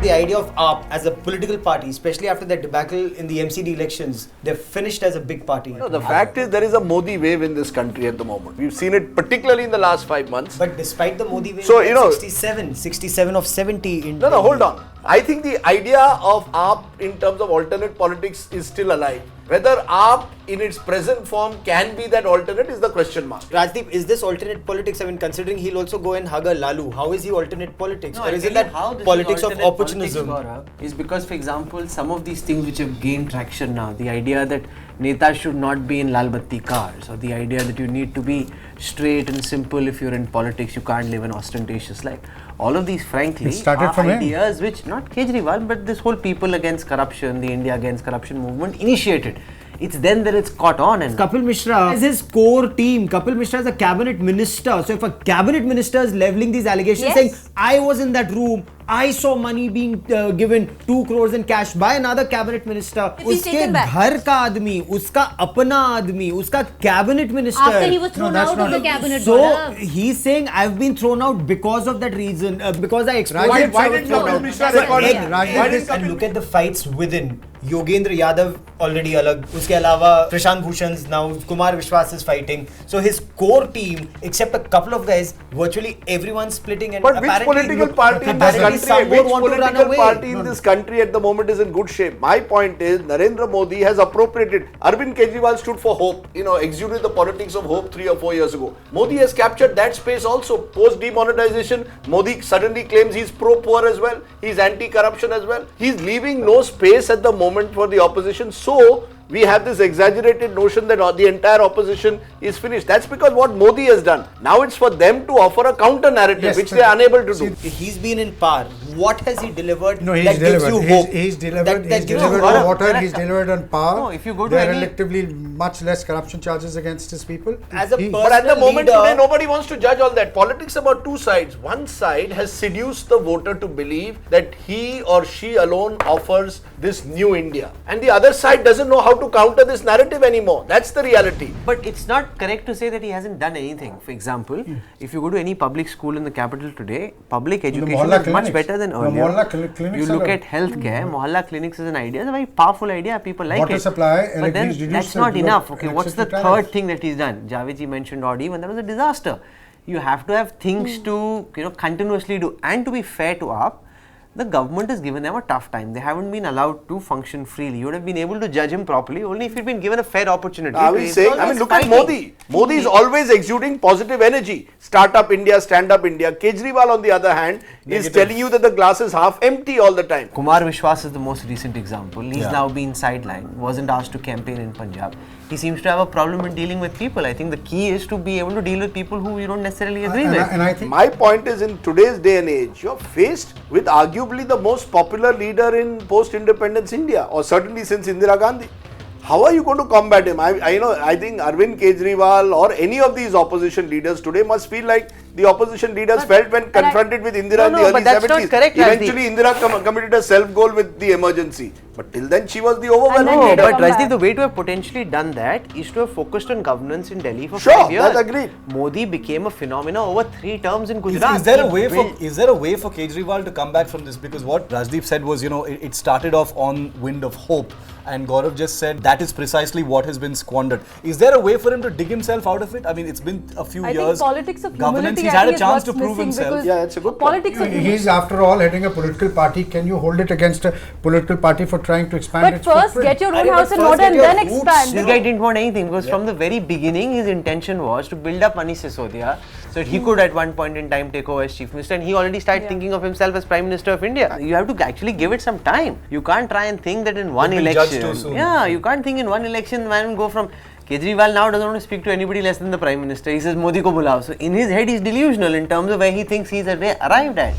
The idea of AAP as a political party, especially after that debacle in the MCD elections, they've finished as a big party. No, the fact is there is a Modi wave in this country at the moment. We've seen it particularly in the last 5 months. But despite the Modi wave, So, you know, 67 of 70 in No, hold on. I think the idea of AAP in terms of alternate politics is still alive. Whether AAP in its present form can be that alternate is the question mark. Rajdeep, is this alternate politics? I mean, considering he'll also go and hug a Lalu, how is he alternate politics? No, or is it that politics of opportunism? Is because, for example, some of these things which have gained traction now, the idea that netas should not be in Lal Batti cars, or the idea that you need to be straight and simple if you're in politics, you can't live an ostentatious life. All of these, frankly, are ideas which, not Kejriwal, but this whole people against corruption, the India against corruption movement initiated. It's then that it's caught on. And Kapil Mishra is his core team. Kapil Mishra is a cabinet minister. So if a cabinet minister is leveling these allegations saying, I was in that room, I saw money being given 2 crores in cash by another cabinet minister. Uske ghar ka aadmi, uska apna aadmi, uska cabinet minister. After he was thrown out of the cabinet. So he's saying, I've been thrown out because of that reason, because I exposed it. Why didn't Kapil Mishra record it? And look at the fights within. Yogendra Yadav already alag. Uske alawa Prashant Bhushan's now, Kumar Vishwas is fighting. So his core team, except a couple of guys, virtually everyone's splitting. And but which political party in this country at the moment is in good shape? My point is, Narendra Modi has appropriated. Arvind Kejriwal stood for hope, exuded the politics of hope 3 or 4 years ago. Modi has captured that space also. Post demonetization, Modi suddenly claims he's pro-poor as well. He's anti-corruption as well. He's leaving no space at the moment for the opposition. So we have this exaggerated notion that the entire opposition is finished. That's because what Modi has done. Now it's for them to offer a counter narrative, which they are unable to do. He's been in power. What has he delivered? No, he's that delivered. Gives you hope? He's delivered. That He's delivered on water. He's delivered on power. No, if you go to there are any relatively much less corruption charges against his people. As a But at the moment today, nobody wants to judge all that. Politics about two sides. One side has seduced the voter to believe that he or she alone offers this new India, and the other side doesn't know how to counter this narrative anymore. That's the reality. But it's not correct to say that he hasn't done anything. For example, if you go to any public school in the capital today, public education is much better than earlier. You look at healthcare, Mohalla clinics is an idea, it's a very powerful idea, people like water it. Supply, but then that's not enough. Okay, what's the third thing that he's done? Javed mentioned odd even, that was a disaster. You have to have things to continuously do, and to be fair to AAP, the government has given them a tough time. They haven't been allowed to function freely. You would have been able to judge him properly only if he'd been given a fair opportunity. Look at Modi. Modi is always exuding positive energy. Start up India, stand up India. Kejriwal, on the other hand, is telling you that the glass is half empty all the time. Kumar Vishwas is the most recent example. He's now been sidelined, wasn't asked to campaign in Punjab. He seems to have a problem in dealing with people. I think the key is to be able to deal with people who you don't necessarily agree with. And I think my point is, in today's day and age, you're faced with arguably the most popular leader in post-independence India, or certainly since Indira Gandhi. How are you going to combat him? I think Arvind Kejriwal or any of these opposition leaders today must feel like the opposition leaders felt when confronted with Indira in the early 70s. Eventually, Indira committed a self-goal with the emergency. But till then, she was the overwhelming leader. But Rajdeep, the way to have potentially done that is to have focused on governance in Delhi for 5 years. That's agreed. Modi became a phenomenon over 3 terms in Gujarat. Is there a way for Kejriwal to come back from this? Because what Rajdeep said was, it started off on wind of hope. And Gaurav just said that is precisely what has been squandered. Is there a way for him to dig himself out of it? I mean, it's been a few years. I think politics of humility, he's had a chance to prove himself. Yeah, it's a good politics point. He's after all heading a political party. Can you hold it against a political party for trying to expand its footprint? But first, get your own house in order and then expand. This guy didn't want anything because from the very beginning, his intention was to build up Manish Sisodia so that he could at one point in time take over as Chief Minister, and he already started thinking of himself as Prime Minister of India. You have to actually give it some time. You can't try and think that in one election. Too soon. Yeah, you can't think in one election man go from Kejriwal now doesn't want to speak to anybody less than the Prime Minister. He says Modi ko bulao. So in his head he's delusional in terms of where he thinks he's arrived at.